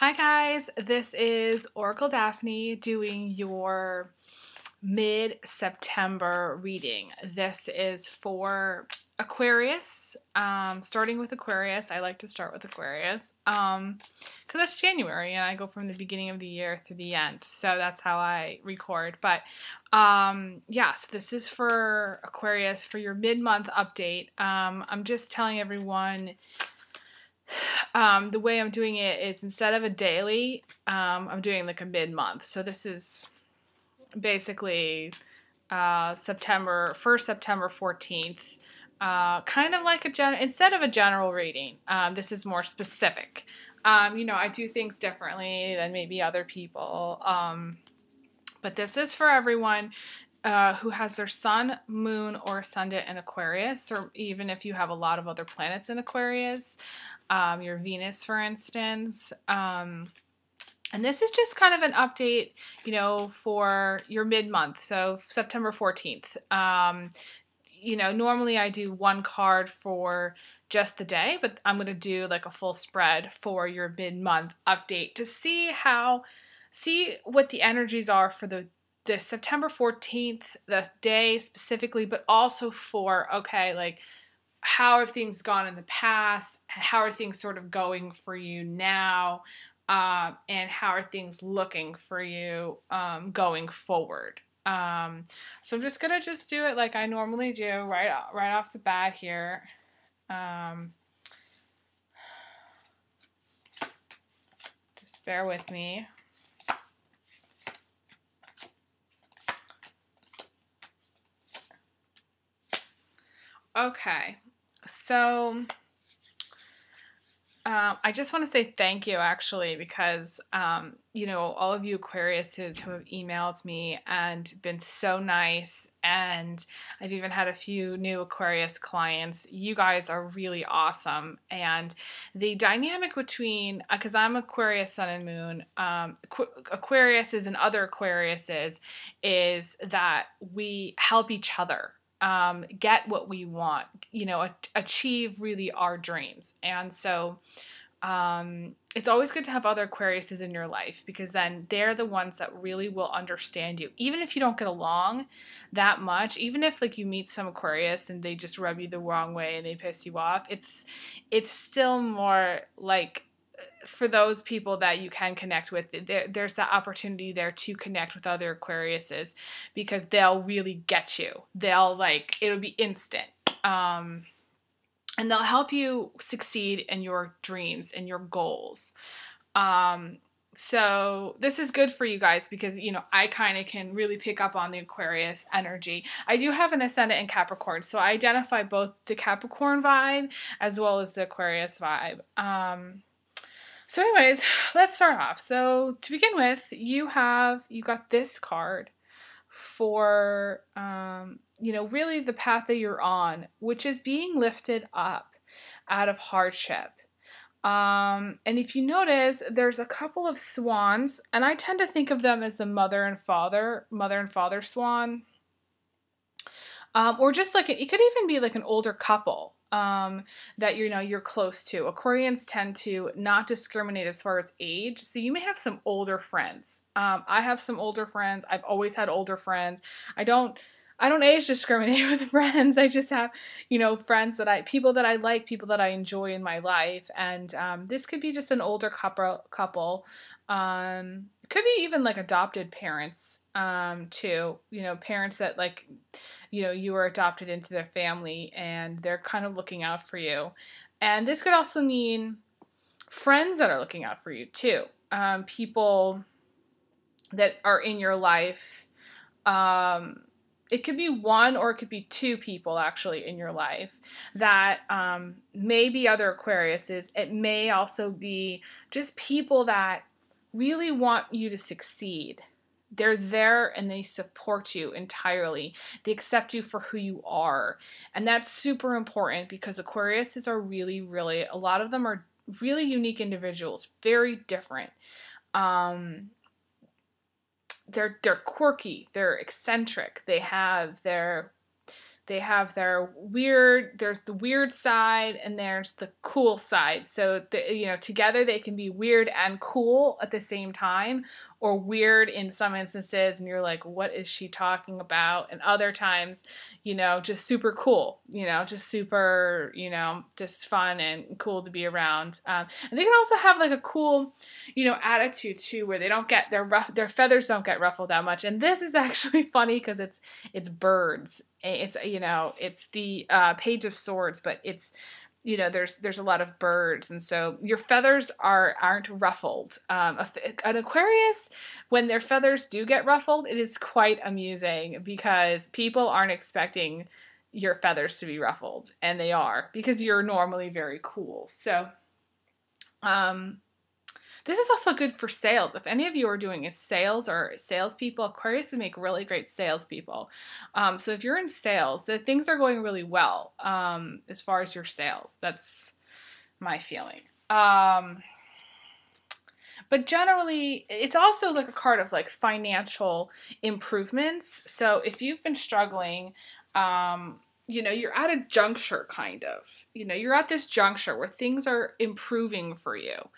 Hi guys, this is Oracle Daphne doing your mid-September reading. This is for Aquarius, starting with Aquarius. I like to start with Aquarius because that's January and I go from the beginning of the year through the end. So that's how I record. But yes, this is for Aquarius for your mid-month update. I'm just telling everyone the way I'm doing it is instead of a daily, I'm doing like a mid-month. So this is basically September 14th. Kind of like instead of a general reading, this is more specific. I do things differently than maybe other people. But this is for everyone who has their sun, moon, or ascendant in Aquarius, or even if you have a lot of other planets in Aquarius, your Venus, for instance. And this is just kind of an update, for your mid-month, so September 14th. Normally I do one card for just the day, but I'm going to do like a full spread for your mid-month update to see what the energies are for the September 14th, the day specifically, but also for, how have things gone in the past? How are things sort of going for you now? And how are things looking for you going forward? So I'm just going to do it like I normally do right off the bat here. Just bear with me. Okay, so I just want to say thank you, actually, because, all of you Aquariuses who have emailed me and been so nice, and I've even had a few new Aquarius clients. You guys are really awesome, and the dynamic between, because I'm Aquarius Sun and Moon, Aquariuses and other Aquariuses, is that we help each other get what we want, achieve really our dreams. And so it's always good to have other Aquariuses in your life, because then they're the ones that really will understand you. Even if you don't get along that much, even if like you meet some Aquarius and they just rub you the wrong way and they piss you off, it's still more like, for those people that you can connect with, there's that opportunity there to connect with other Aquariuses, because they'll really get you. It'll be instant. And they'll help you succeed in your dreams and your goals. So this is good for you guys because, I kind of can really pick up on the Aquarius energy. I do have an ascendant in Capricorn, so I identify both the Capricorn vibe as well as the Aquarius vibe. So anyways, let's start off. So to begin with, you got this card for, really the path that you're on, which is being lifted up out of hardship. And if you notice, there's a couple of swans, and I tend to think of them as the mother and father swan. Or just like, it could even be like an older couple that you're close to. Aquarians tend to not discriminate as far as age, so you may have some older friends. I have some older friends. I've always had older friends. I don't age discriminate with friends. I just have, friends people that I like, people that I enjoy in my life, and this could be just an older couple. Could be even like adopted parents, too. Parents that you were adopted into their family and they're kind of looking out for you. And this could also mean friends that are looking out for you too. People that are in your life. It could be one or it could be two people actually in your life that may be other Aquariuses. It may also be just people that really want you to succeed. They're there and they support you entirely. They accept you for who you are. And that's super important because Aquariuses are really, really, a lot of them are really unique individuals, very different. They're quirky, they're eccentric, they have their They have their weird, there's the weird side and there's the cool side. So, together they can be weird and cool at the same time, or weird in some instances and you're like, what is she talking about? And other times, just super cool, just super, just fun and cool to be around. And they can also have like a cool, attitude too, where they don't get their feathers don't get ruffled that much. And this is actually funny because it's birds. It's it's the Page of Swords, but it's there's a lot of birds, and so your feathers aren't ruffled. An Aquarius, when their feathers do get ruffled, it is quite amusing because people aren't expecting your feathers to be ruffled, and they are because you're normally very cool. So, this is also good for sales. If any of you are doing sales or salespeople, Aquarius would make really great salespeople. So if you're in sales, the things are going really well as far as your sales. That's my feeling. But generally, it's also like a card of like financial improvements. So if you've been struggling, you're at a juncture kind of. You're at this juncture where things are improving for you.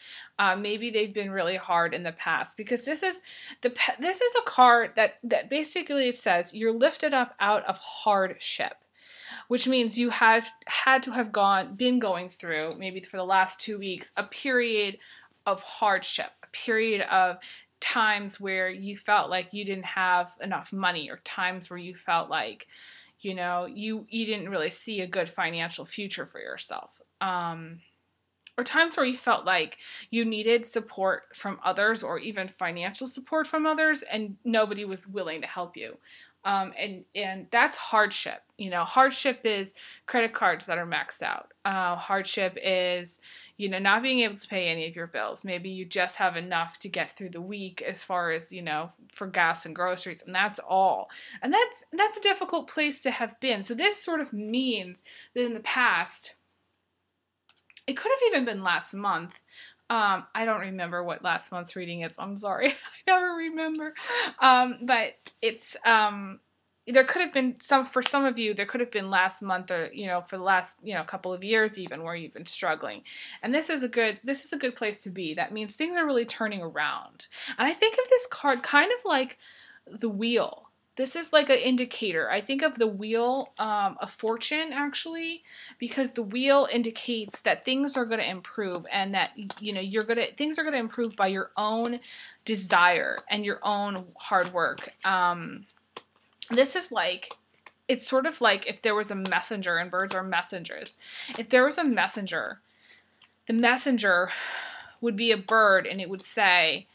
Maybe they've been really hard in the past because this is a card that basically it says you're lifted up out of hardship, which means you had to have been going through, maybe for the last 2 weeks, a period of hardship, a period of times where you felt like you didn't have enough money, or times where you felt like you didn't really see a good financial future for yourself. Or times where you felt like you needed support from others, or even financial support from others, and nobody was willing to help you. And that's hardship. Hardship is credit cards that are maxed out. Hardship is, not being able to pay any of your bills. Maybe you just have enough to get through the week as far as, for gas and groceries, and that's all. And that's a difficult place to have been. So this sort of means that in the past, it could have even been last month. I don't remember what last month's reading is. I'm sorry. I never remember. But it's, there could have been for some of you, there could have been last month, or, for the last, couple of years even, where you've been struggling. And this is a good place to be. That means things are really turning around. And I think of this card kind of like the wheel. This is like an indicator. I think of the wheel of fortune, actually, because the wheel indicates that things are going to improve, and that things are going to improve by your own desire and your own hard work. This is like, it's sort of like if there was a messenger, and birds are messengers. If there was a messenger, the messenger would be a bird, and it would say,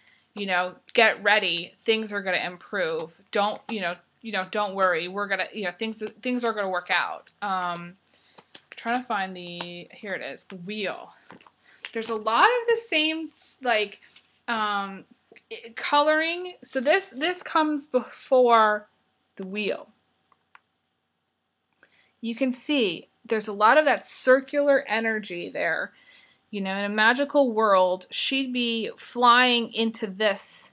get ready. Things are going to improve. Don't worry. We're going to, things are going to work out. Trying to find here it is, the wheel. There's a lot of the same, like, coloring. So this comes before the wheel. You can see there's a lot of that circular energy there. In a magical world, she'd be flying into this,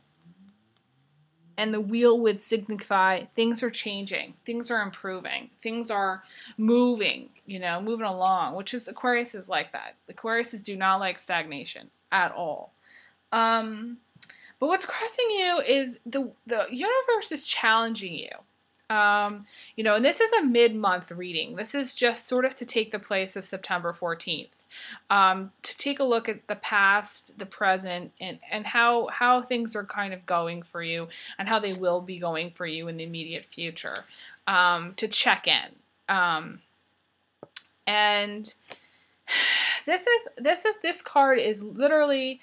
and the wheel would signify things are changing, things are improving, things are moving, moving along, which is, Aquarius is like that. Aquariuses do not like stagnation at all. But what's crossing you is the universe is challenging you. And this is a mid-month reading. This is just sort of to take the place of September 14th, to take a look at the past, the present, and how things are kind of going for you, and how they will be going for you in the immediate future, to check in. And this card is literally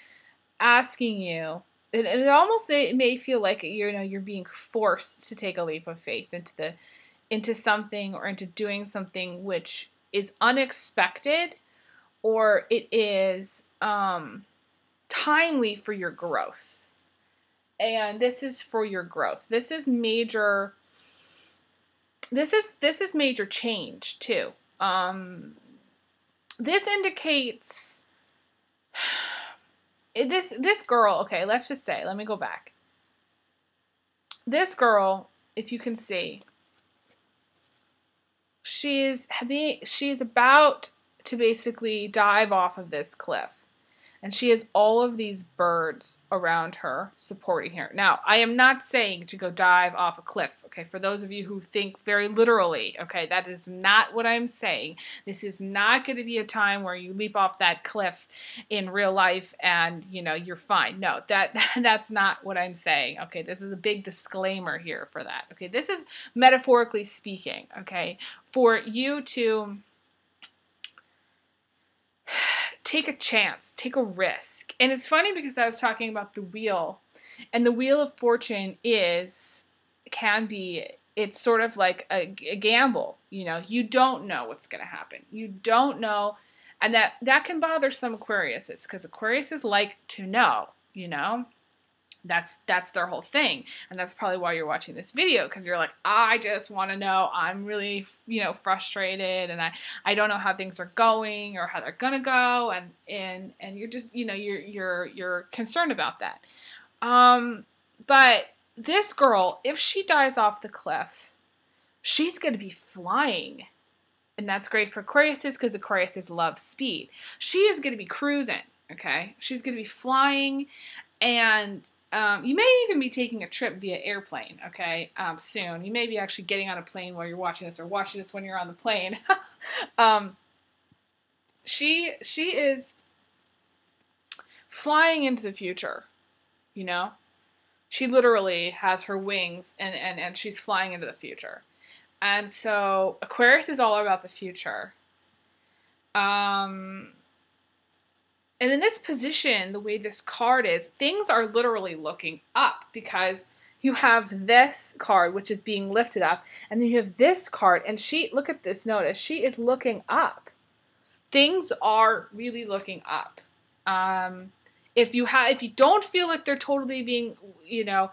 asking you. It may feel like you're being forced to take a leap of faith into something, or into doing something which is unexpected, or it is timely for your growth. And this is for your growth. This is major. This is major change too. This indicates. This girl, okay, let's just say, let me go back. This girl, if you can see, She's about to basically dive off of this cliff. And she has all of these birds around her supporting her. Now, I am not saying to go dive off a cliff, okay? For those of you who think very literally, okay, that is not what I'm saying. This is not going to be a time where you leap off that cliff in real life and, you know, you're fine. No, that's not what I'm saying, okay? This is a big disclaimer here for that, okay? This is metaphorically speaking, okay? For you to take a chance, take a risk. And it's funny because I was talking about the wheel, and the wheel of fortune it's sort of like a gamble. You know, you don't know what's going to happen. You don't know. And that can bother some Aquariuses, because Aquariuses like to know, you know. That's their whole thing. And that's probably why you're watching this video, because you're like, I just want to know. I'm really, you know, frustrated, and I don't know how things are going or how they're gonna go, and you're just, you know, you're concerned about that. But this girl, if she dies off the cliff, she's gonna be flying. And that's great for Aquariuses, because Aquariuses love speed. She is gonna be cruising, okay? She's gonna be flying, and you may even be taking a trip via airplane, okay, soon. You may be actually getting on a plane while you're watching this, or watching this when you're on the plane. She is flying into the future, you know? She literally has her wings, and she's flying into the future. And so Aquarius is all about the future. And in this position, the way this card is, things are literally looking up, because you have this card, which is being lifted up, and then you have this card, and look at this, notice, she is looking up. Things are really looking up. If you don't feel like they're totally being, you know,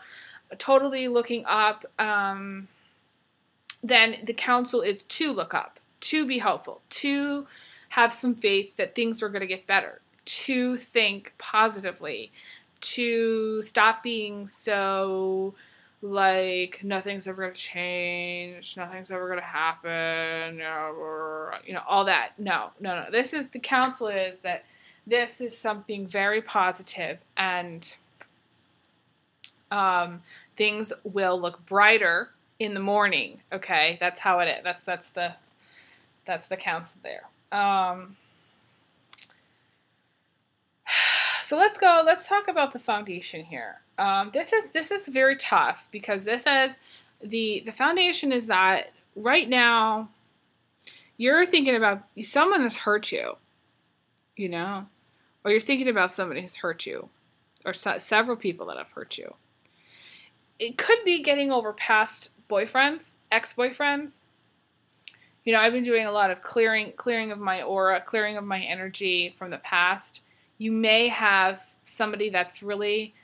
totally looking up, then the counsel is to look up, to be hopeful, to have some faith that things are going to get better, to think positively, to stop being so like nothing's ever going to change, nothing's ever going to happen, or, you know, all that. No. This is, the counsel is that this is something very positive, and things will look brighter in the morning. Okay, that's how it is. That's the counsel there. So let's talk about the foundation here. This is very tough, because this is the foundation is that right now you're thinking about someone has hurt you, you know, or you're thinking about somebody who's hurt you, or several people that have hurt you. It could be getting over past boyfriends, ex-boyfriends. You know, I've been doing a lot of clearing of my aura, clearing of my energy from the past. You may have somebody that's really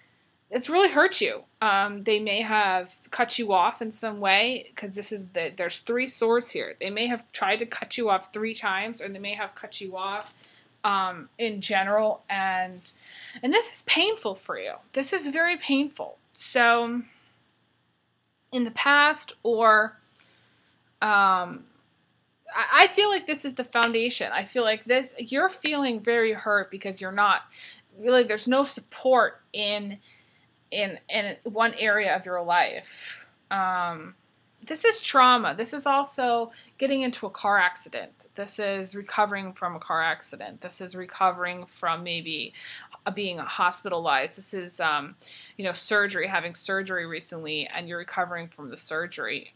hurt you. They may have cut you off in some way, because there's 3 swords here. They may have tried to cut you off 3 times, or they may have cut you off in general, and this is painful for you. This is very painful. So in the past, or I feel like this is the foundation. I feel like you're feeling very hurt because you're not really, there's no support in one area of your life. This is trauma. This is also getting into a car accident. This is recovering from a car accident. This is recovering from maybe being hospitalized. This is, you know, surgery, having surgery recently, and you're recovering from the surgery.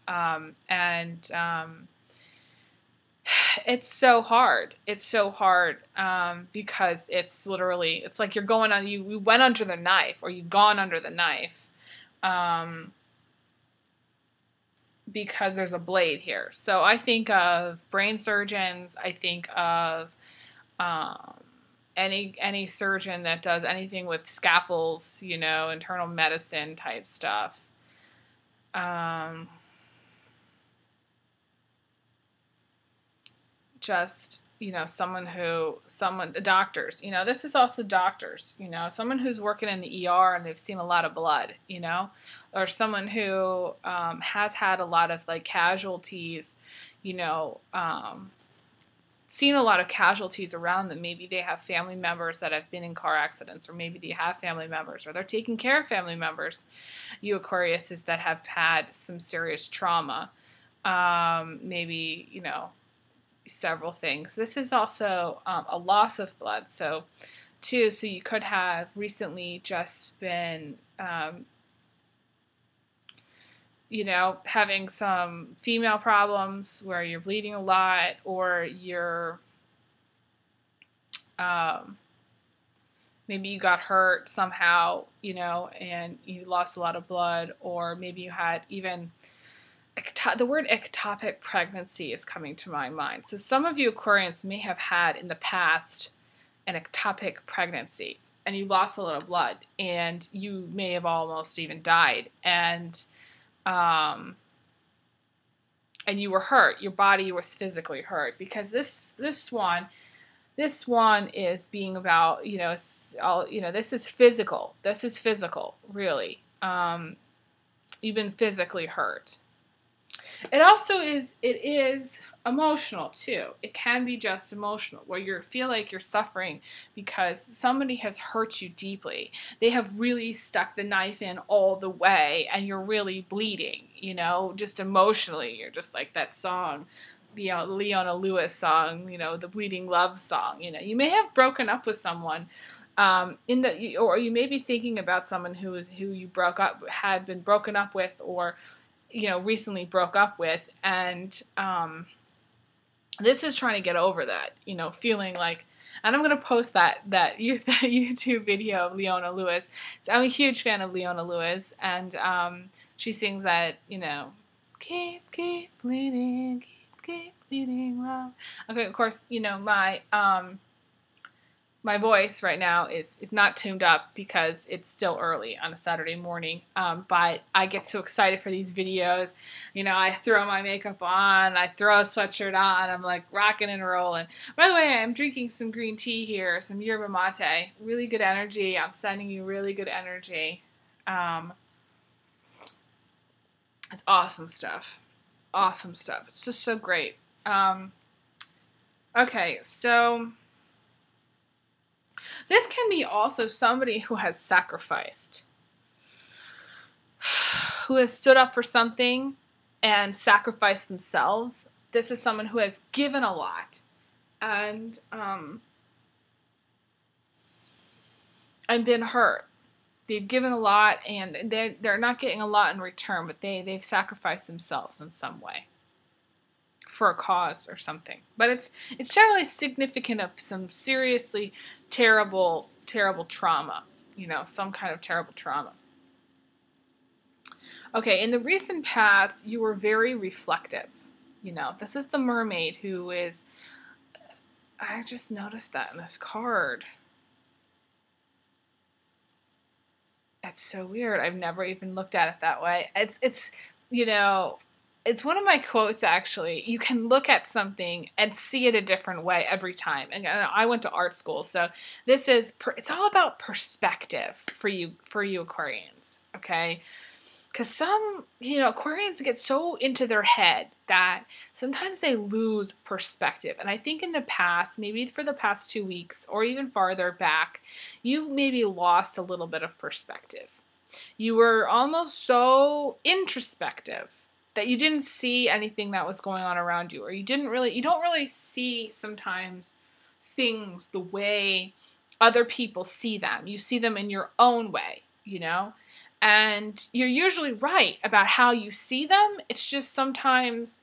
It's so hard. It's so hard because it's literally, it's like you're going on, you went under the knife, or you've gone under the knife because there's a blade here. So I think of brain surgeons. I think of any surgeon that does anything with scalpels, you know, internal medicine type stuff. Just, you know, doctors, you know, this is also doctors, you know, someone who's working in the ER and they've seen a lot of blood, you know, or someone who has had a lot of like casualties, you know, seen a lot of casualties around them. Maybe they have family members that have been in car accidents, or maybe they have family members, or they're taking care of family members, you Aquariuses, that have had some serious trauma. Maybe, you know, several things. This is also a loss of blood. So you could have recently just been, you know, having some female problems where you're bleeding a lot, or you're, maybe you got hurt somehow, you know, and you lost a lot of blood, or maybe you had even, the word ectopic pregnancy is coming to my mind. So some of you Aquarians may have had in the past an ectopic pregnancy, and you lost a lot of blood, and you may have almost even died, and you were hurt. Your body was physically hurt, because this swan is being about, you know, it's all, you know, this is physical. This is physical, really. You've been physically hurt. It is emotional too. It can be just emotional, where you feel like you're suffering because somebody has hurt you deeply. They have really stuck the knife in all the way, and you're really bleeding, you know, just emotionally. You're just like that song, the Leona Lewis song, you know, the Bleeding Love song. You know, you may have broken up with someone, or you may be thinking about someone who you had been broken up with, or, you know, recently broke up with, and this is trying to get over that, you know, feeling like, and I'm going to post that YouTube video of Leona Lewis. I'm a huge fan of Leona Lewis, and she sings that, you know, keep bleeding, keep bleeding love. Okay, of course, you know, my voice right now is not tuned up because it's still early on a Saturday morning, but I get so excited for these videos. You know, I throw my makeup on, I throw a sweatshirt on, I'm like rocking and rolling. By the way, I'm drinking some green tea here, some yerba mate, really good energy. I'm sending you really good energy. It's awesome stuff. Awesome stuff. It's just so great. Okay, so this can be also somebody who has sacrificed, who has stood up for something and sacrificed themselves. This is someone who has given a lot, and been hurt. They've given a lot, and they're not getting a lot in return, but they've sacrificed themselves in some way for a cause or something. But it's generally significant of some seriously terrible trauma, you know, some kind of terrible trauma. Okay, in the recent past, you were very reflective. You know, this is the mermaid who is, I just noticed that in this card. That's so weird. I've never even looked at it that way. It's you know, it's one of my quotes, actually. You can look at something and see it a different way every time. And I went to art school, so this is, it's all about perspective for you Aquarians, okay? Because some, you know, Aquarians get so into their head that sometimes they lose perspective. And I think in the past, maybe for the past 2 weeks or even farther back, you've maybe lost a little bit of perspective. You were almost so introspective that you didn't see anything that was going on around you, or you don't really see sometimes things the way other people see them. You see them in your own way, you know? And you're usually right about how you see them. It's just sometimes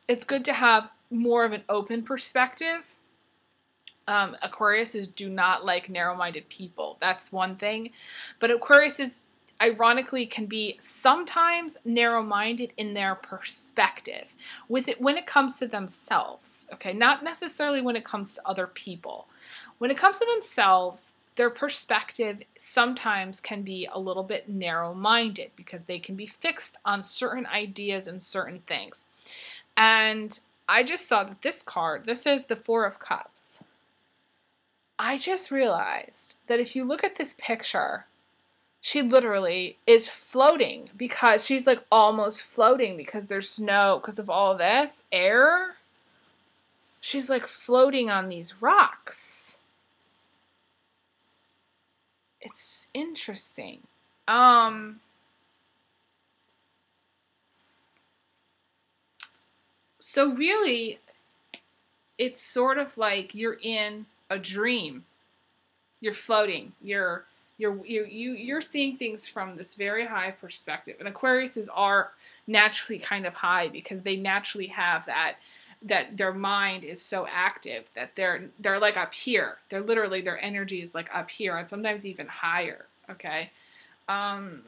it's good to have more of an open perspective. Aquariuses do not like narrow-minded people. That's one thing. But Aquariuses, ironically, can be sometimes narrow-minded in their perspective with it when it comes to themselves. Okay, not necessarily when it comes to other people. When it comes to themselves, their perspective sometimes can be a little bit narrow-minded because they can be fixed on certain ideas and certain things. And I just saw that this card, this is the Four of Cups. I just realized that if you look at this picture, She literally is floating because she's like almost floating because there's snow, because of all this air. She's like floating on these rocks. It's interesting. So really, it's sort of like you're in a dream. You're floating. You're seeing things from this very high perspective. And Aquariuses are naturally kind of high because they naturally have that their mind is so active that they're like up here. They're literally, their energy is like up here and sometimes even higher. Okay. And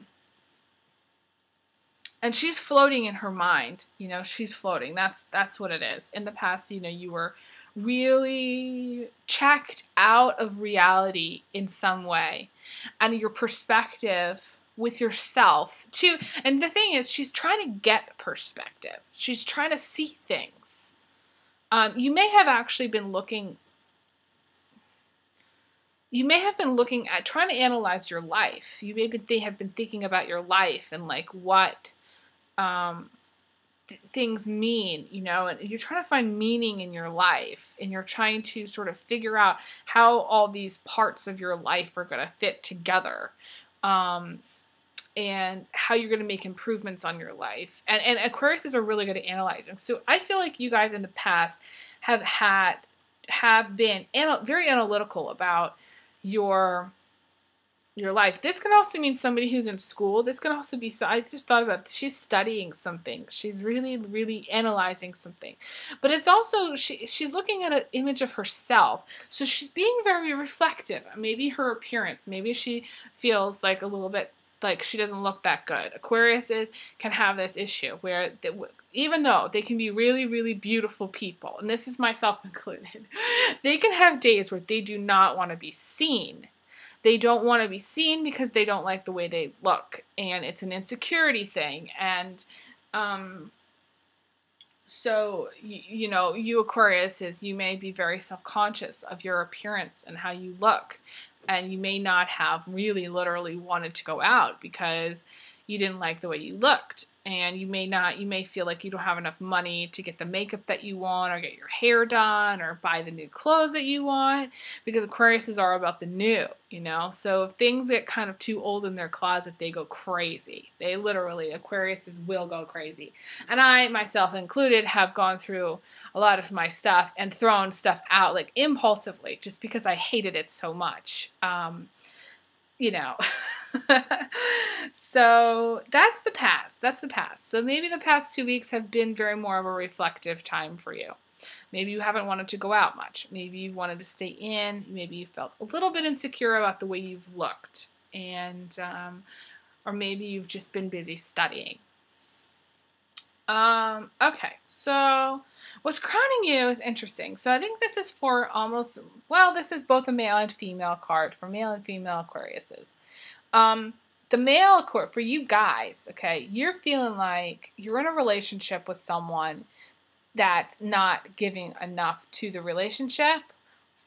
she's floating in her mind, you know, she's floating. That's what it is. In the past, you know, you were really checked out of reality in some way. And your perspective with yourself too. And the thing is, she's trying to get perspective. She's trying to see things. You may have actually been looking at trying to analyze your life. You maybe have been thinking about your life and like what things mean, you know, and you're trying to find meaning in your life, and you're trying to sort of figure out how all these parts of your life are going to fit together, and how you're going to make improvements on your life. And Aquariuses are really good at analyzing. So I feel like you guys in the past have been very analytical about your life. This can also mean somebody who's in school. This can also be, I just thought about, she's studying something. She's really, really analyzing something. But it's also, she's looking at an image of herself. So she's being very reflective. Maybe her appearance. Maybe she feels like a little bit like she doesn't look that good. Aquariuses can have this issue where even though they can be really, really beautiful people, and this is myself included, they can have days where they do not want to be seen. They don't want to be seen because they don't like the way they look, and it's an insecurity thing. And so, you know, you Aquariuses, you may be very self-conscious of your appearance and how you look, and you may not have really literally wanted to go out because you didn't like the way you looked. And you may feel like you don't have enough money to get the makeup that you want, or get your hair done, or buy the new clothes that you want, because Aquariuses are about the new, you know? So if things get kind of too old in their closet, they go crazy. They literally, Aquariuses will go crazy. And I, myself included, have gone through a lot of my stuff and thrown stuff out, like, impulsively, just because I hated it so much. You know. So that's the past. That's the past. So maybe the past 2 weeks have been very more of a reflective time for you. Maybe you haven't wanted to go out much. Maybe you've wanted to stay in. Maybe you felt a little bit insecure about the way you've looked. And, or maybe you've just been busy studying. Okay, so what's crowning you is interesting. So I think this is for almost, well, this is both a male and female card for male and female Aquariuses. The male Aquarius, for you guys, okay, you're feeling like you're in a relationship with someone that's not giving enough to the relationship,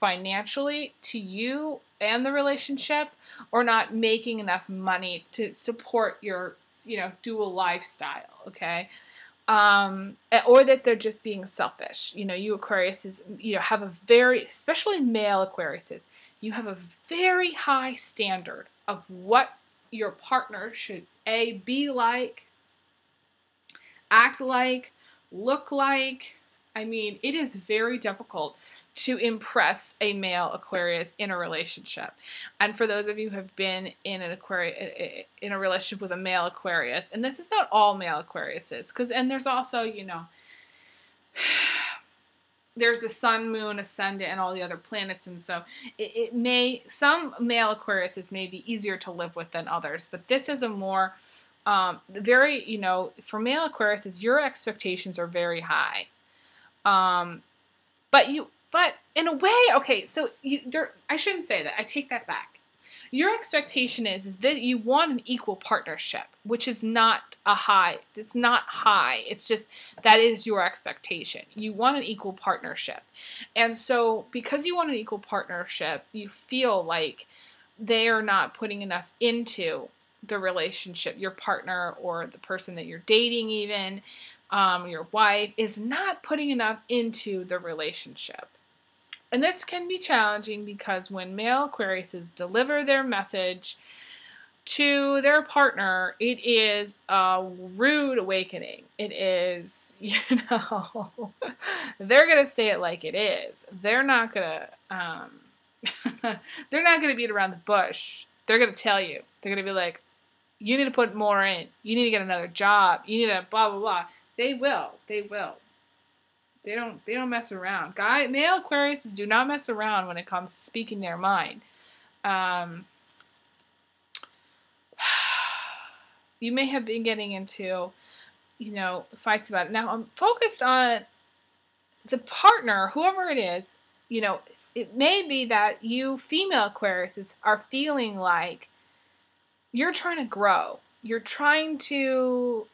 financially, to you and the relationship, or not making enough money to support your, you know, dual lifestyle, okay? Or that they're just being selfish. You know, you Aquariuses, you know, have a very, especially male Aquariuses, you have a very high standard of what your partner should be like, act like, look like. I mean, it is very difficult to impress a male Aquarius in a relationship. And for those of you who have been in an in a relationship with a male Aquarius, and this is not all male Aquariuses, and there's also, you know, there's the sun, moon, ascendant, and all the other planets, and so some male Aquariuses may be easier to live with than others, but this is a more, very, you know, for male Aquariuses, your expectations are very high. But in a way, okay, so I shouldn't say that. I take that back. Your expectation is that you want an equal partnership, which is not a high. It's not high. It's just that is your expectation. You want an equal partnership. And so because you want an equal partnership, you feel like they are not putting enough into the relationship. Your partner or the person that you're dating even, your wife, is not putting enough into the relationship. And this can be challenging because when male Aquariuses deliver their message to their partner, it is a rude awakening. It is, they're going to say it like it is. They're not going to, they're not going to beat around the bush. They're going to tell you. They're going to be like, you need to put more in. You need to get another job. You need to blah, blah, blah. They will. They will. They don't mess around. Male Aquariuses do not mess around when it comes to speaking their mind. You may have been getting into, fights about it. Now, I'm focused on the partner, whoever it is. It may be that you female Aquariuses are feeling like you're trying to grow. You're trying to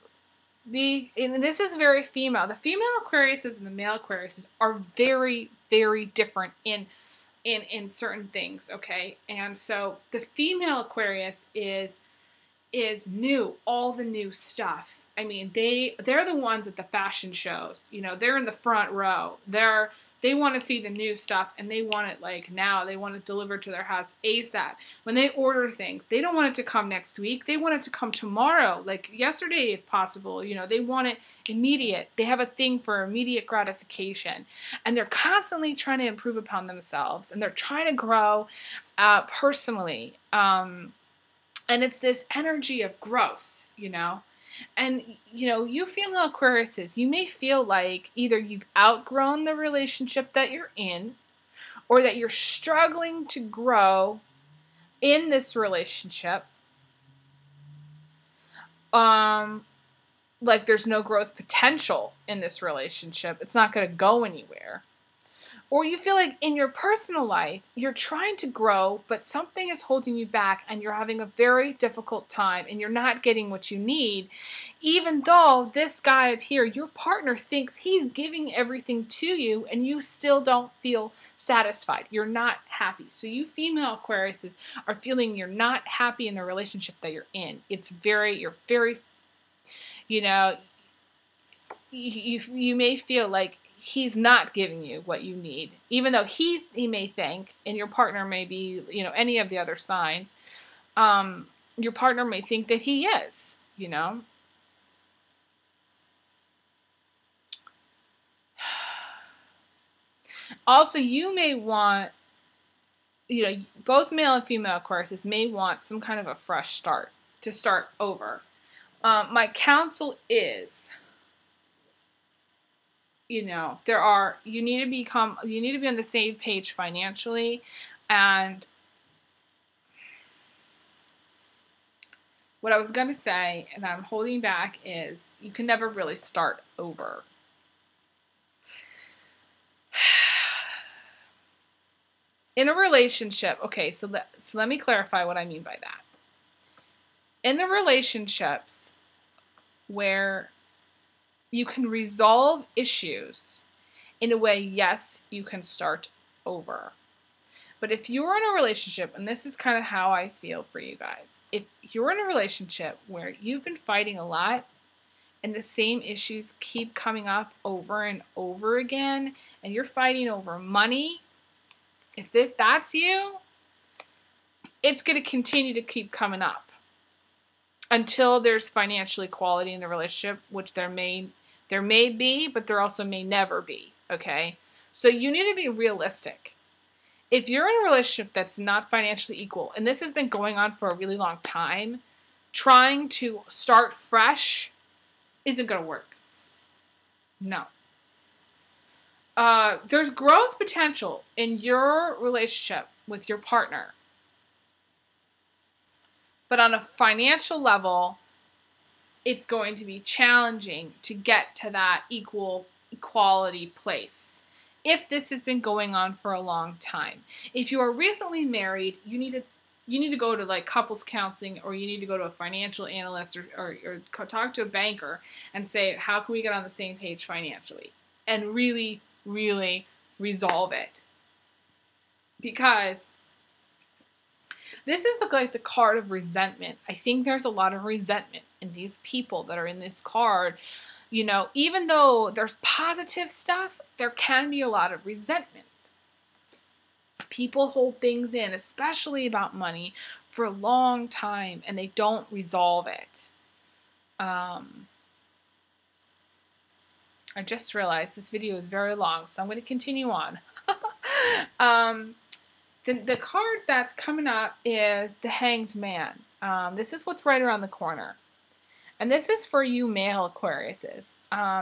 be, and this is very female. The female Aquariuses and the male Aquariuses are very, very different in certain things, okay? And so the female Aquarius is new, all the new stuff. I mean, they're the ones at the fashion shows. They're in the front row. They want to see the new stuff, and they want it like now. They want it delivered to their house ASAP. When they order things, they don't want it to come next week. They want it to come tomorrow, like yesterday if possible. They want it immediate. They have a thing for immediate gratification, and they're constantly trying to improve upon themselves, and they're trying to grow personally. And it's this energy of growth, And, you female Aquariuses, you may feel like either you've outgrown the relationship that you're in, or that you're struggling to grow in this relationship. Like there's no growth potential in this relationship. It's not going to go anywhere. Or you feel like in your personal life, you're trying to grow, but something is holding you back and you're having a very difficult time and you're not getting what you need. Even though this guy up here, your partner, thinks he's giving everything to you and you still don't feel satisfied. You're not happy. So you female Aquariuses are feeling you're not happy in the relationship that you're in. You're very, you may feel like he's not giving you what you need, even though he may think, and your partner may be, any of the other signs, your partner may think that he is, Also, you may want, both male and female Aquariuses may want some kind of a fresh start, to start over. My counsel is, you need to be on the same page financially, and what I was going to say, and I'm holding back, is you can never really start over. In a relationship, okay, so let me clarify what I mean by that. In the relationships where you can resolve issues in a way, yes, you can start over. But if you're in a relationship, and this is kind of how I feel for you guys, if you're in a relationship where you've been fighting a lot and the same issues keep coming up over and over again, and you're fighting over money, if that's you, it's going to continue to keep coming up until there's financial equality in the relationship, which there may be, but there also may never be, okay? So you need to be realistic. If you're in a relationship that's not financially equal, and this has been going on for a really long time, trying to start fresh isn't going to work. No. There's growth potential in your relationship with your partner. But on a financial level, it's going to be challenging to get to that equality place if this has been going on for a long time. If you are recently married, you need to go to like couples counseling, or you need to go to a financial analyst, or talk to a banker and say, how can we get on the same page financially, and really, really resolve it. Because This is like the card of resentment. I think there's a lot of resentment in these people that are in this card. You know, even though there's positive stuff, there can be a lot of resentment. People hold things in, especially about money, for a long time, and they don't resolve it. I just realized this video is very long, so I'm going to continue on. The card that's coming up is the Hanged Man. This is what's right around the corner. And this is for you male Aquariuses,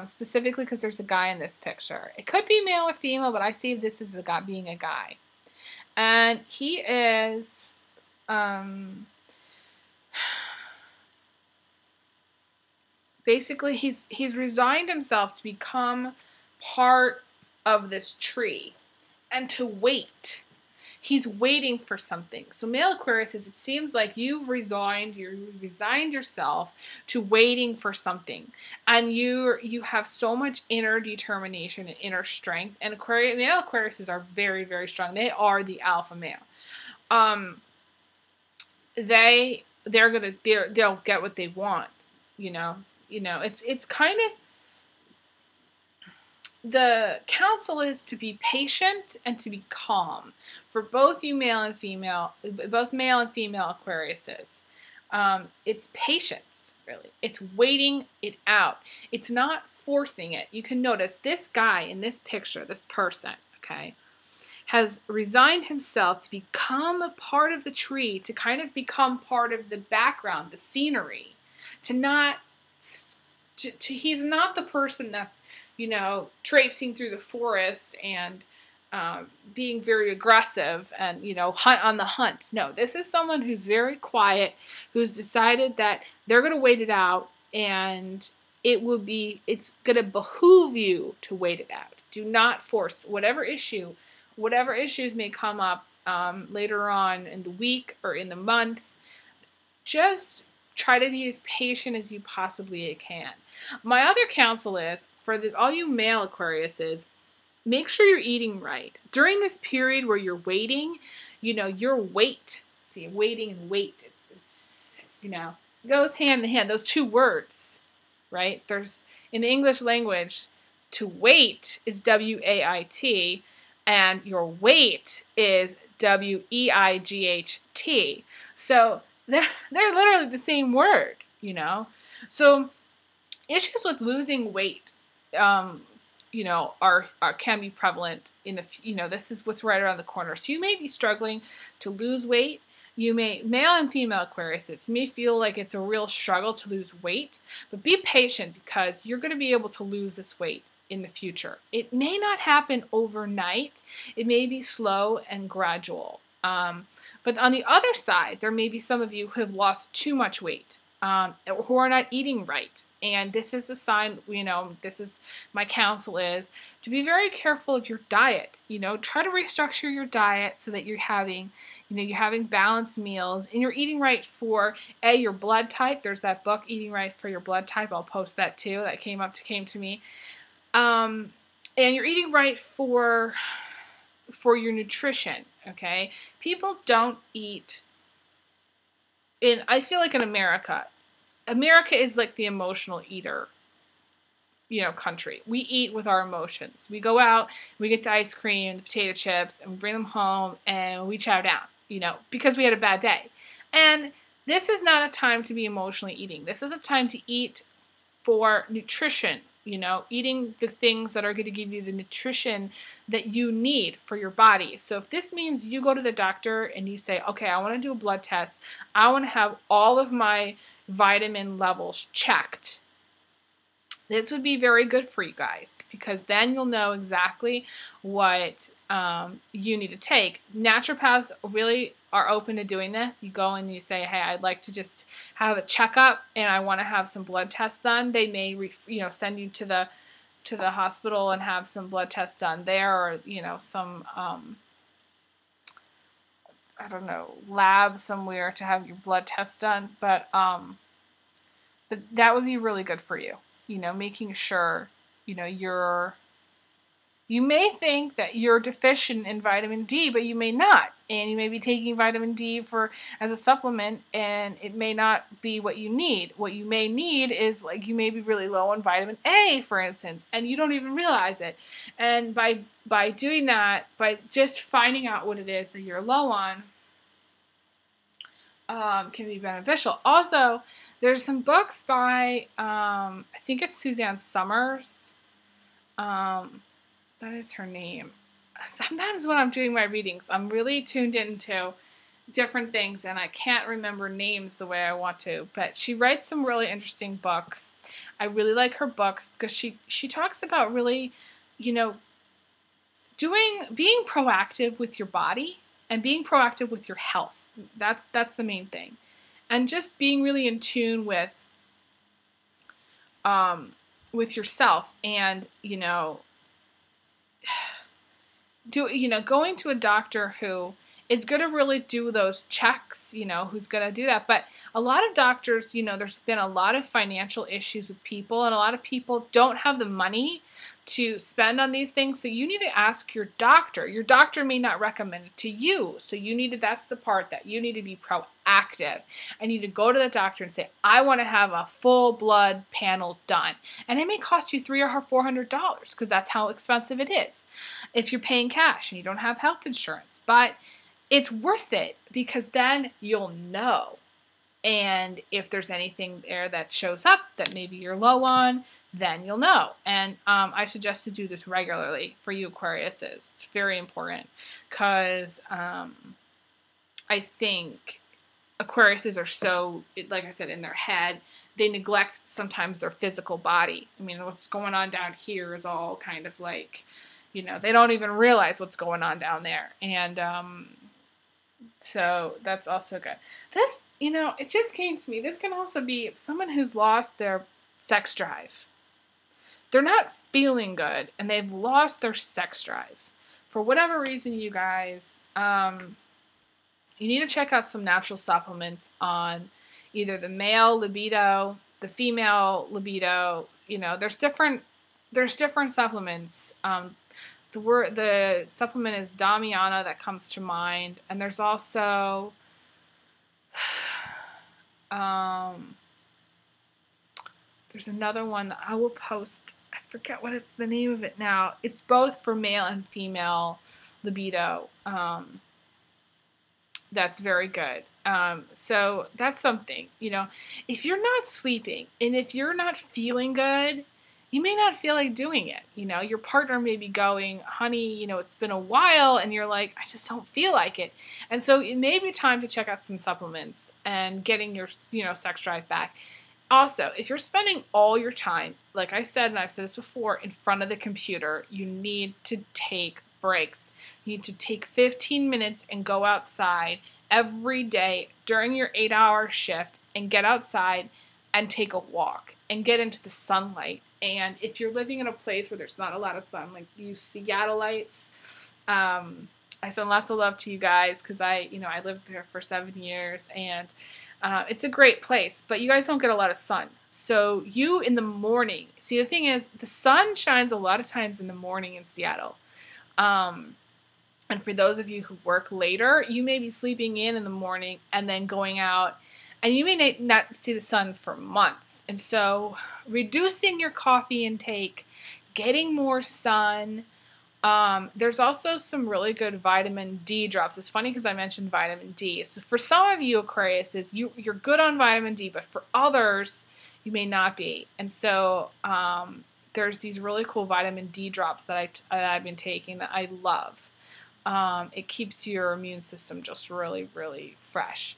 specifically because there's a guy in this picture. It could be male or female, but I see this as being a guy. And he is... basically, he's resigned himself to become part of this tree and to wait. He's waiting for something. So male Aquariuses, it seems like you've resigned yourself to waiting for something. And you have so much inner determination and inner strength. And male Aquariuses are very, very strong. They are the alpha male. They'll get what they want, you know. It's kind of, the counsel is to be patient and to be calm for both you male and female Aquariuses. It's patience, really. It's waiting it out. It's not forcing it. You can notice this guy in this picture, this person, okay, has resigned himself to become a part of the tree, to kind of become part of the background, the scenery, he's not the person that's, traipsing through the forest and being very aggressive and, hunt on the hunt. No, this is someone who's very quiet, who's decided that they're going to wait it out, and it's going to behoove you to wait it out. Do not force whatever issues may come up later on in the week or in the month. Just try to be as patient as you possibly can. My other counsel is, for all you male Aquariuses, make sure you're eating right. During this period where you're waiting, your weight, see, waiting and wait, it's it goes hand in hand. Those two words, right? There's, in the English language, to wait is W-A-I-T, and your weight is W-E-I-G-H-T. So they're literally the same word, So issues with losing weight, can be prevalent in the, this is what's right around the corner. So you may be struggling to lose weight. Male and female Aquariuses, you may feel like it's a real struggle to lose weight, but be patient because you're going to be able to lose this weight in the future. It may not happen overnight. It may be slow and gradual. But on the other side, there may be some of you who have lost too much weight, who are not eating right. And this is a sign, this is my counsel is to be very careful of your diet. Try to restructure your diet so that you're having balanced meals and you're eating right for your blood type. There's that book, Eating Right for Your Blood Type. I'll post that too. That came to me. And you're eating right for your nutrition. Okay, people don't eat. I feel like in America is like the emotional eater, country. We eat with our emotions. We go out, we get the ice cream, the potato chips, and we bring them home, and we chow down, because we had a bad day. And this is not a time to be emotionally eating. This is a time to eat for nutrition, eating the things that are going to give you the nutrition that you need for your body. So if this means you go to the doctor and you say, okay, I want to do a blood test. I want to have all of my vitamin levels checked. This would be very good for you guys because then you'll know exactly what you need to take. Naturopaths really are open to doing this. You go and you say, hey, I'd like to just have a checkup and I want to have some blood tests done. They may send you to the hospital and have some blood tests done there, or some I don't know, lab somewhere to have your blood tests done. But that would be really good for you. Making sure you're You may think that you're deficient in vitamin D, but you may not. And you may be taking vitamin D as a supplement, and it may not be what you need. What you may need is, like, you may be really low on vitamin A, for instance, and you don't even realize it. And by doing that, by just finding out what it is that you're low on, can be beneficial. Also, there's some books by, I think it's Suzanne Summers. That is her name. Sometimes when I'm doing my readings, I'm really tuned into different things and I can't remember names the way I want to. But she writes some really interesting books. I really like her books because she talks about really, you know, being proactive with your body and being proactive with your health. That's the main thing. And just being really in tune with yourself, and going to a doctor who is going to really do those checks, who's going to do that. But a lot of doctors, there's been a lot of financial issues with people, and a lot of people don't have the money to spend on these things. So you need to ask your doctor. Your doctor may not recommend it to you. So that's the part that you need to be proactive. I need to go to the doctor and say, I want to have a full blood panel done. And it may cost you $300 or $400 because that's how expensive it is if you're paying cash and you don't have health insurance. But it's worth it because then you'll know. And if there's anything there that shows up that maybe you're low on, then you'll know. And I suggest to do this regularly for you Aquariuses. It's very important because I think Aquariuses are so, like I said, in their head. They neglect sometimes their physical body. I mean, what's going on down here is all kind of like, they don't even realize what's going on down there. And so that's also good. This, it just came to me. This can also be someone who's lost their sex drive. They're not feeling good and they've lost their sex drive. For whatever reason, you guys, you need to check out some natural supplements on either the male libido, the female libido. There's different supplements. The supplement is Damiana that comes to mind. And there's also there's another one that I will post. I forget what the name of it now. It's both for male and female libido. That's very good. So that's something, if you're not sleeping and if you're not feeling good, you may not feel like doing it. Your partner may be going, honey, it's been a while, and you're like, I just don't feel like it. And so it may be time to check out some supplements and getting your, sex drive back. Also, if you're spending all your time, like I said, and I've said this before, in front of the computer, you need to take breaks. You need to take 15 minutes and go outside every day during your 8-hour shift and get outside and take a walk and get into the sunlight. And if you're living in a place where there's not a lot of sun, like you Seattleites, I send lots of love to you guys because I lived there for 7 years, and it's a great place, but you guys don't get a lot of sun. So you in the morning, see, the thing is, the sun shines a lot of times in the morning in Seattle. And for those of you who work later, you may be sleeping in the morning and then going out, and you may not see the sun for months. And so reducing your coffee intake, getting more sun. There's also some really good vitamin D drops. It's funny because I mentioned vitamin D. So for some of you Aquariuses, you're good on vitamin D, but for others, you may not be. And so there's these really cool vitamin D drops that I've been taking that I love. It keeps your immune system just really, really fresh.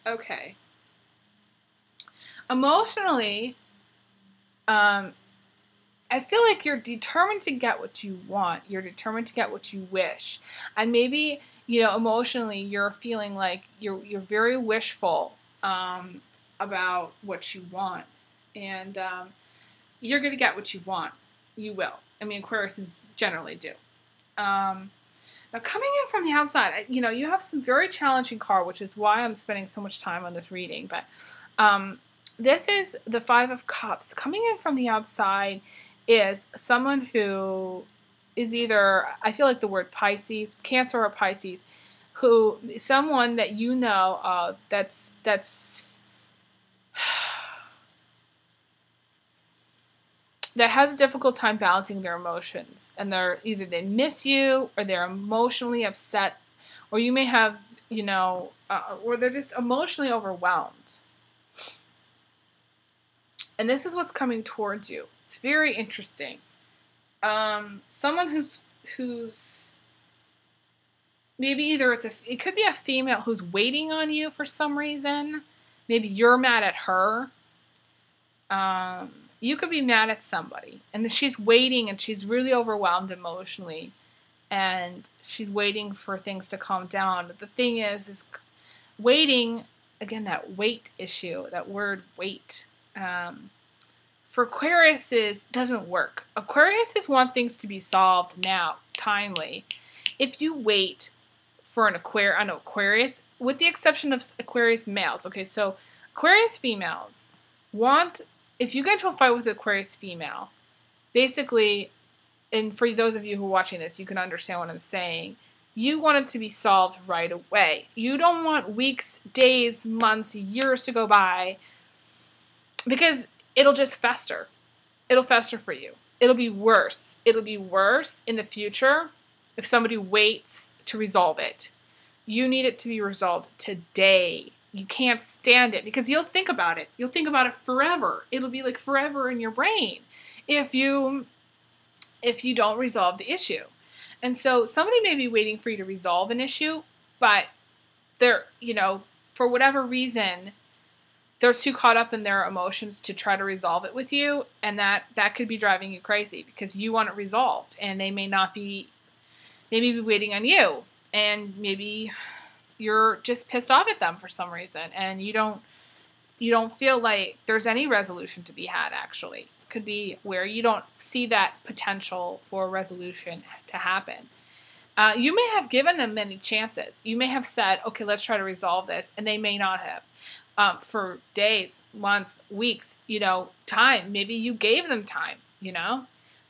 Okay. Emotionally, I feel like you're determined to get what you want. You're determined to get what you wish. And maybe, emotionally, you're feeling like you're very wishful about what you want. And you're going to get what you want. You will. I mean, Aquariuses generally do. Now, coming in from the outside, you have some very challenging card, which is why I'm spending so much time on this reading. But this is the Five of Cups. Coming in from the outside is someone who is either, I feel like the word Pisces, Cancer or Pisces, who, someone that you know of that's that has a difficult time balancing their emotions, and they're either they miss you or they're emotionally upset, or you may have, you know, or they're just emotionally overwhelmed. And this is what's coming towards you. It's very interesting. Someone who's maybe either it could be a female who's waiting on you for some reason. Maybe you're mad at her. You could be mad at somebody, and she's waiting, and she's really overwhelmed emotionally, and she's waiting for things to calm down. But the thing is waiting, again, that wait issue, that word wait, for Aquariuses doesn't work. Aquariuses want things to be solved now, timely. If you wait for an Aquarius, with the exception of Aquarius males, okay, so Aquarius females want, if you get into a fight with an Aquarius female, basically, and for those of you who are watching this, you can understand what I'm saying, you want it to be solved right away. You don't want weeks, days, months, years to go by, because it'll just fester. It'll fester for you. It'll be worse. It'll be worse in the future if somebody waits to resolve it. You need it to be resolved today. You can't stand it, because you'll think about it. You'll think about it forever. It'll be like forever in your brain if you don't resolve the issue. And so somebody may be waiting for you to resolve an issue, but they're, you know, for whatever reason, they're too caught up in their emotions to try to resolve it with you, and that could be driving you crazy because you want it resolved, and they may be waiting on you, and maybe you're just pissed off at them for some reason, and you don't feel like there's any resolution to be had. Actually, could be where you don't see that potential for resolution to happen. You may have given them many chances. You may have said, okay, let's try to resolve this, and they may not have. For days, months, weeks, you know, time. Maybe you gave them time, you know,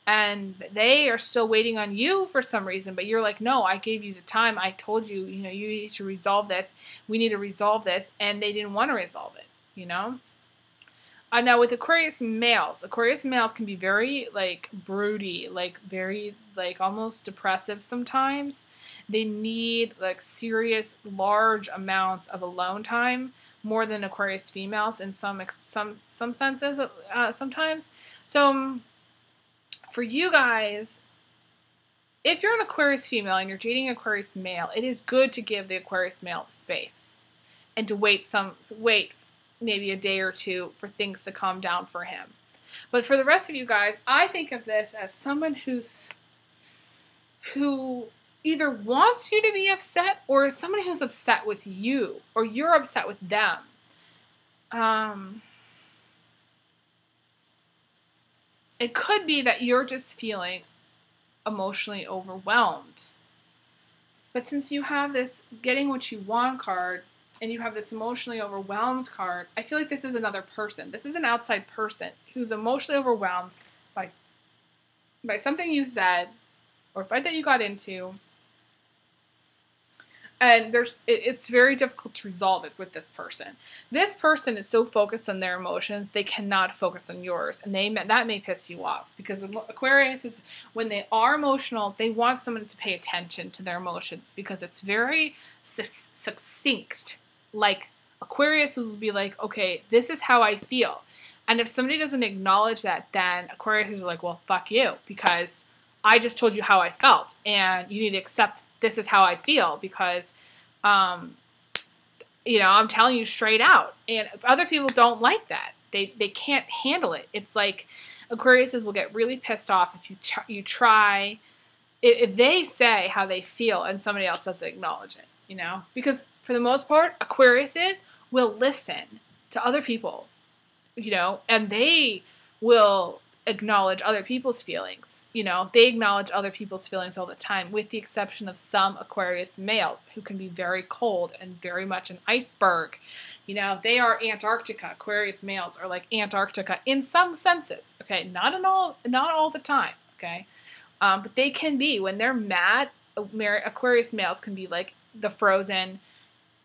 and they are still waiting on you for some reason, but you're like, no, I gave you the time. I told you, you know, you need to resolve this. We need to resolve this, and they didn't want to resolve it, you know. Now with Aquarius males can be very, like, broody, like, very, like, almost depressive sometimes. They need, like, serious, large amounts of alone time, more than Aquarius females in some senses, sometimes. So for you guys, if you're an Aquarius female and you're dating an Aquarius male, it is good to give the Aquarius male space and to wait maybe a day or two for things to calm down for him. But for the rest of you guys, I think of this as someone who either wants you to be upset, or is somebody who's upset with you, or you're upset with them. It could be that you're just feeling emotionally overwhelmed. But since you have this getting what you want card, and you have this emotionally overwhelmed card, I feel like this is another person. This is an outside person who's emotionally overwhelmed by something you said, or a fight that you got into. And it's very difficult to resolve it with this person. This person is so focused on their emotions, they cannot focus on yours. And that may piss you off. Because Aquarius is, when they are emotional, they want someone to pay attention to their emotions. Because it's very succinct. Like, Aquarius will be like, okay, this is how I feel. And if somebody doesn't acknowledge that, then Aquarius is like, well, fuck you. Because I just told you how I felt. And you need to accept this is how I feel, because, you know, I'm telling you straight out. And other people don't like that. They can't handle it. It's like Aquariuses will get really pissed off if you try, if they say how they feel and somebody else doesn't acknowledge it, you know? Because for the most part, Aquariuses will listen to other people, you know, and they will acknowledge other people's feelings. You know, they acknowledge other people's feelings all the time, with the exception of some Aquarius males who can be very cold and very much an iceberg. You know, they are Antarctica. Aquarius males are like Antarctica in some senses. Okay, not all the time. Okay, but they can be, when they're mad. Aquarius males can be like the frozen.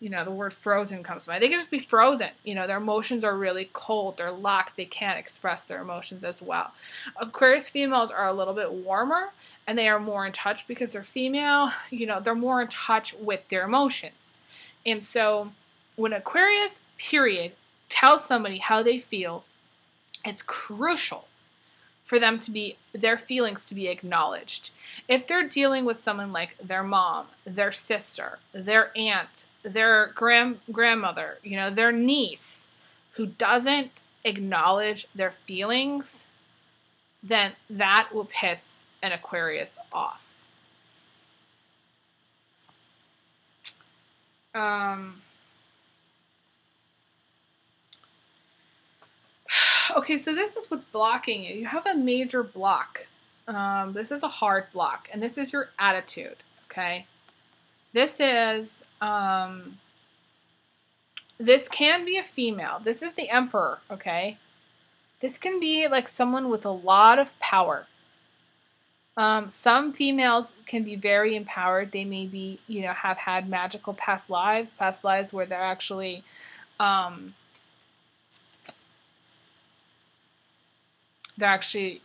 You know, the word frozen comes to mind. They can just be frozen. You know, their emotions are really cold. They're locked. They can't express their emotions as well. Aquarius females are a little bit warmer, and they are more in touch because they're female. You know, they're more in touch with their emotions. And so when Aquarius, period, tells somebody how they feel, it's crucial for them to be, their feelings to be acknowledged. If they're dealing with someone like their mom, their sister, their aunt, their grandmother, you know, their niece, who doesn't acknowledge their feelings, then that will piss an Aquarius off. Okay, so this is what's blocking you. You have a major block. This is a hard block, and this is your attitude, okay? This is, this can be a female. This is the Emperor, okay? This can be like someone with a lot of power. Some females can be very empowered. They may be, you know, have had magical past lives where they're actually,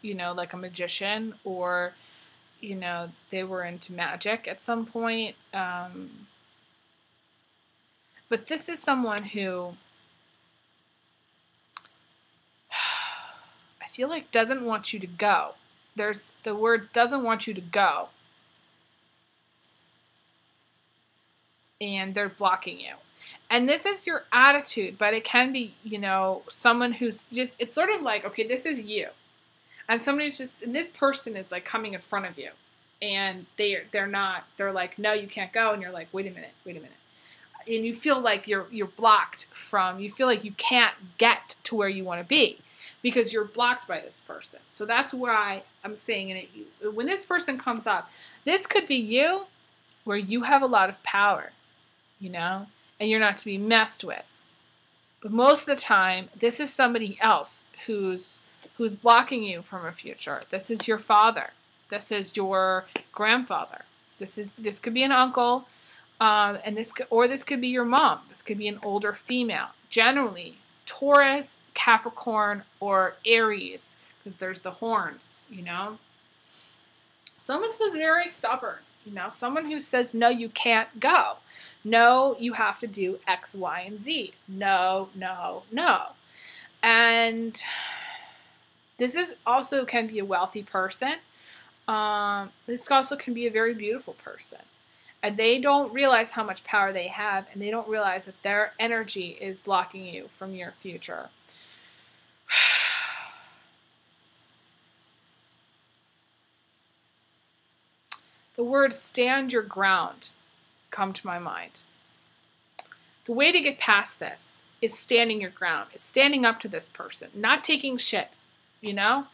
you know, like a magician, or, you know, they were into magic at some point. But this is someone who I feel like doesn't want you to go. There's the word doesn't want you to go. And they're blocking you. And this is your attitude, but it can be, you know, someone who's just, it's sort of like, okay, this is you. And somebody's just, and this person is like coming in front of you, and they're like, no, you can't go. And you're like, wait a minute. And you feel like you're blocked from, you feel like you can't get to where you want to be because you're blocked by this person. So that's why I'm saying it. When this person comes up, this could be you, where you have a lot of power, you know, and you're not to be messed with. But most of the time, this is somebody else who's blocking you from a future. This is your father. This is your grandfather. This could be an uncle, and this could be your mom. This could be an older female. Generally, Taurus, Capricorn, or Aries, because there's the horns. You know, someone who's very stubborn. You know, someone who says no, you can't go. No, you have to do X, Y, and Z. No, no, no. And this is also can be a wealthy person. This also can be a very beautiful person. And they don't realize how much power they have, and they don't realize that their energy is blocking you from your future. The words stand your ground come to my mind. The way to get past this is standing your ground. It's standing up to this person, not taking shit, you know?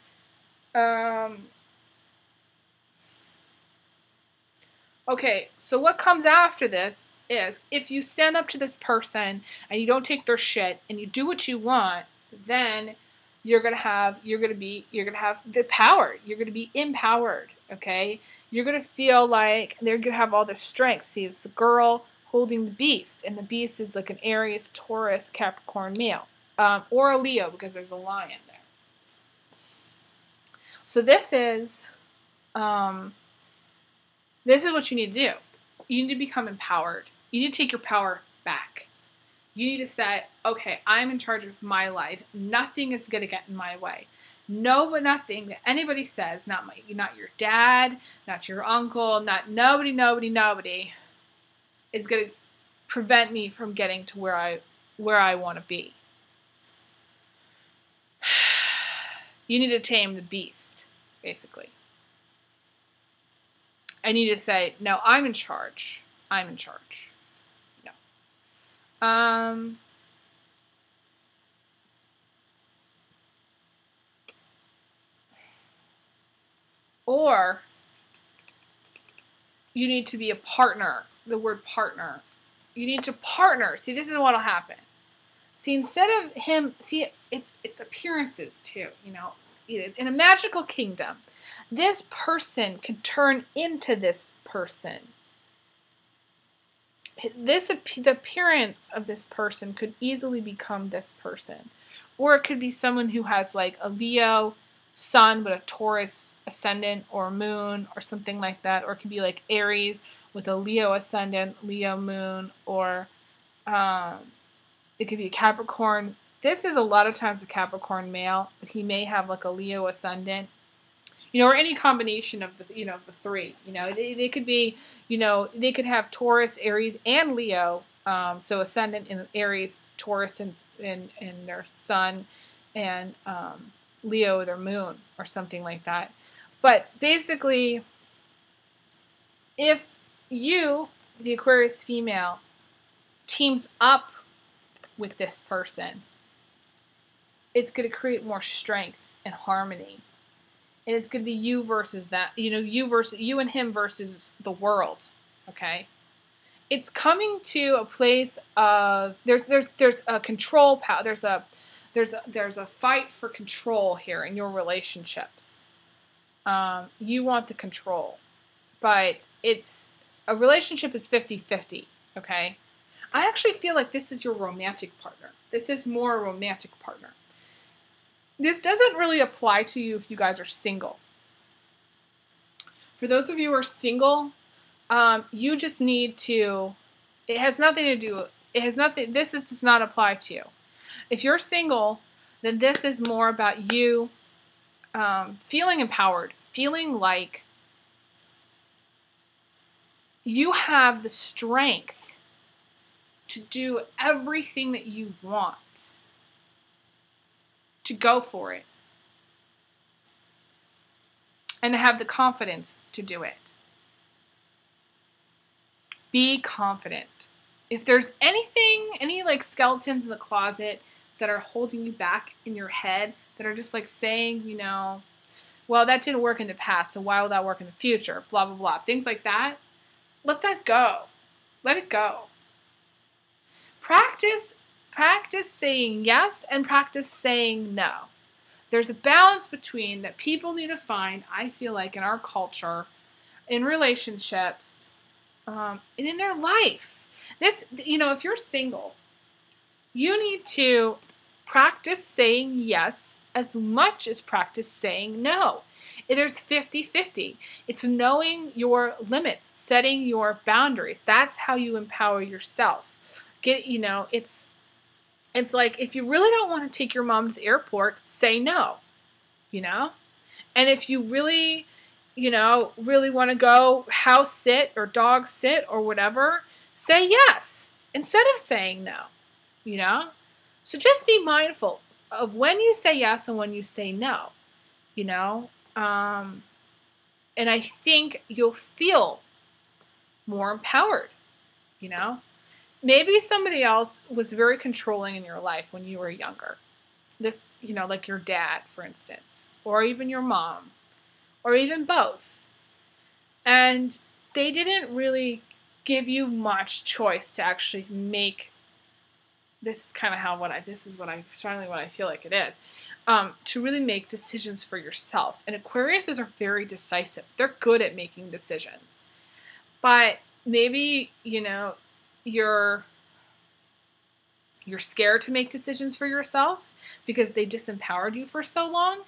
Okay, so what comes after this is if you stand up to this person and you don't take their shit and you do what you want, then you're gonna have the power. You're gonna be empowered, okay? You're gonna feel like they're gonna have all this strength. See, it's the girl holding the beast, and the beast is like an Aries, Taurus, Capricorn male, or a Leo because there's a lion there. So this is what you need to do. You need to become empowered. You need to take your power back. You need to say, okay, I'm in charge of my life. Nothing is going to get in my way. Nothing that anybody says, not your dad, not your uncle, nobody is going to prevent me from getting to where I want to be. You need to tame the beast, basically. I need to say, no, I'm in charge. I'm in charge. No. or you need to be a partner. The word partner. You need to partner. See, this is what will happen. See, instead of him, see, it's appearances too, you know. In a magical kingdom, this person can turn into this person. The appearance of this person could easily become this person. Or it could be someone who has like a Leo sun but a Taurus ascendant or moon or something like that. Or it could be like Aries with a Leo ascendant, Leo moon, or it could be a Capricorn. This is a lot of times a Capricorn male, but he may have like a Leo ascendant. You know, or any combination of the, you know, the three. You know, they could be, you know, they could have Taurus, Aries, and Leo. So ascendant in Aries, Taurus in their sun, and Leo their moon, or something like that. But basically, if you, the Aquarius female, teams up with this person, it's going to create more strength and harmony. And it's going to be you versus that, you know, you and him versus the world, okay? It's coming to a place of, there's a control power, there's a fight for control here in your relationships. You want the control, but a relationship is 50-50, okay? I actually feel like this is your romantic partner. This is more a romantic partner. This doesn't really apply to you if you guys are single. For those of you who are single, you just need to, it has nothing to do, does not apply to you. If you're single, then this is more about you feeling empowered, feeling like you have the strength to do everything that you want. To go for it. And to have the confidence to do it. Be confident. If there's anything, any like skeletons in the closet that are holding you back in your head, that are just like saying, you know, well, that didn't work in the past, so why will that work in the future? Blah, blah, blah. Things like that. Let that go. Let it go. Practice saying yes and practice saying no. There's a balance between that people need to find, I feel like, in our culture, in relationships, and in their life. This, you know, if you're single, you need to practice saying yes as much as practice saying no. There's 50-50. It's knowing your limits, setting your boundaries. That's how you empower yourself. You know, it's like, if you really don't want to take your mom to the airport, say no, you know? And if you really, you know, really want to go house sit or dog sit or whatever, say yes instead of saying no, you know? So just be mindful of when you say yes and when you say no, you know? And I think you'll feel more empowered, you know? Maybe somebody else was very controlling in your life when you were younger. This, you know, like your dad, for instance, or even your mom, or even both. And they didn't really give you much choice to actually make, this is kind of how strongly what I feel like it is, to really make decisions for yourself. And Aquariuses are very decisive. They're good at making decisions. But maybe, you know, you're scared to make decisions for yourself because they disempowered you for so long.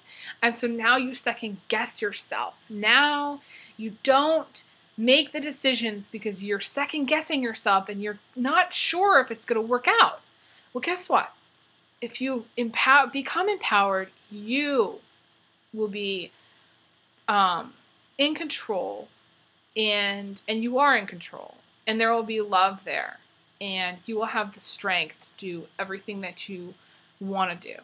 And so now you second guess yourself. Now you don't make the decisions because you're second guessing yourself and you're not sure if it's going to work out. Well, guess what? If you become empowered, you will be in control, and you are in control. And there will be love there. And you will have the strength to do everything that you want to do.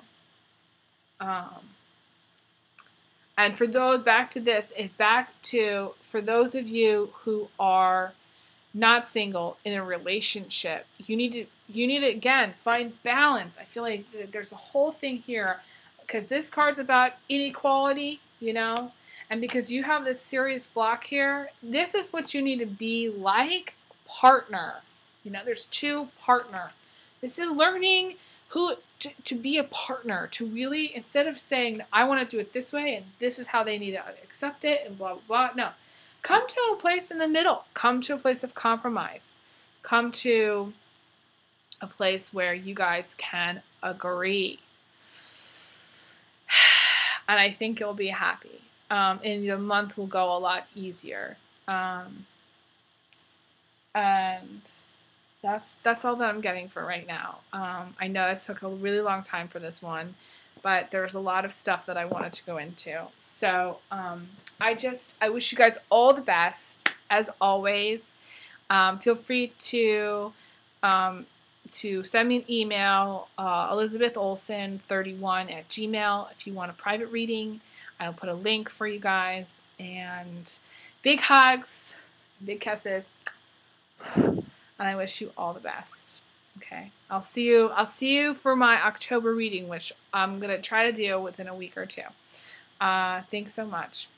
And for those, for those of you who are not single in a relationship, you need to again find balance. I feel like there's a whole thing here because this card's about inequality, you know, And because you have this serious block here, this is what you need to be like partner. You know, there's two partner. This is learning who to be a partner, to really, instead of saying, I want to do it this way and this is how they need to accept it and blah, blah, blah. No. Come to a place in the middle. Come to a place of compromise. Come to a place where you guys can agree. And I think you'll be happy. And the month will go a lot easier. And that's all that I'm getting for right now. I know it took a really long time for this one, but there's a lot of stuff that I wanted to go into. So I wish you guys all the best, as always. Feel free to send me an email, elizabetholson31@gmail.com, if you want a private reading. I'll put a link for you guys. And big hugs, big kisses. And I wish you all the best. Okay. I'll see you for my October reading, which I'm going to try to do within a week or two. Thanks so much.